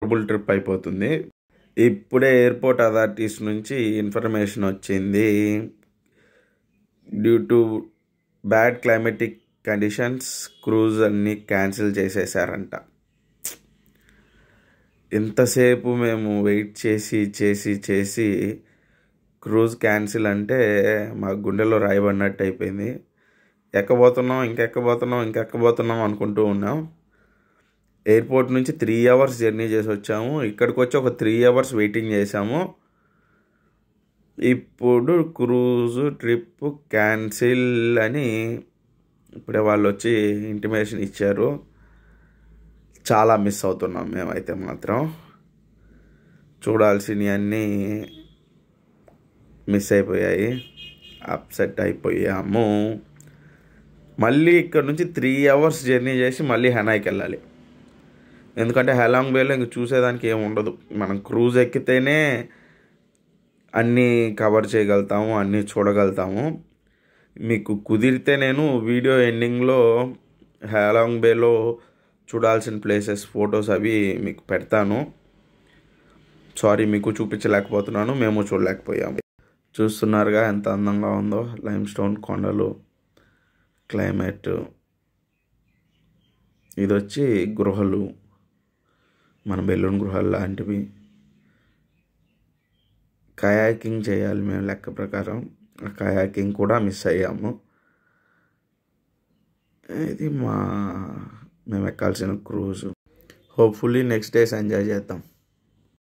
Double trip అయిపోతుంది. ఇప్పుడే airport authorities నుంచి ఇన్ఫర్మేషన్ వచ్చింది. Due to bad climatic conditions cruise అన్నీ క్యాన్సిల్ చేసేసారంట. ఎంతసేపు మేము వెయిట్ చేసి క్రూజ్ క్యాన్సిల్ అంటే మా గుండెలో రాయబడినట్టు అయిపోయింది. ఇంకెక్కబోతున్నాం అనుకుంటూ ఉన్నాం. ఎయిర్పోర్ట్ నుంచి 3 hours జర్నీ చేసి వచ్చాము. ఇక్కడికి వచ్చి ఒక 3 hours వెయిటింగ్ చేసాము. ఇప్పుడు క్రూజ్ ట్రిప్ క్యాన్సిల్ అని ఇప్పుడే వాళ్ళు వచ్చి ఇంటిమేషన్ ఇచ్చారు. చాలా మిస్ అవుతున్నాం మేమైతే మాత్రం. చూడాల్సినవి అన్నీ మిస్ అయిపోయాయి. అప్సెట్ అయిపోయాము. మళ్ళీ ఇక్కడ నుంచి 3 hours జర్నీ చేసి మళ్ళీ హనాయికి వెళ్ళాలి. ఎందుకంటే హెలాంగ్ బేలో ఇంక చూసేదానికి ఏమి ఉండదు. మనం క్రూజ్ ఎక్కితేనే అన్నీ కవర్ చేయగలుగుతాము, అన్నీ చూడగలుగుతాము. మీకు కుదిరితే నేను వీడియో ఎండింగ్లో హెలాంగ్ బేలో చూడాల్సిన ప్లేసెస్ ఫొటోస్ అవి మీకు పెడతాను. సారీ, మీకు చూపించలేకపోతున్నాను, మేము చూడలేకపోయాము. చూస్తున్నారుగా ఎంత అందంగా ఉందో లైమ్ స్టోన్ కొండలు, క్లైమేట్. ఇది వచ్చి గృహలు, మన బెలూన్ గృహాలు లాంటివి. కయాకింగ్ చేయాలి మేము లెక్క ప్రకారం. ఆ కయాకింగ్ కూడా మిస్ అయ్యాము. ఇది మేము ఎక్కాల్సిన cruise. Hopefully next days enjoy చేద్దాం.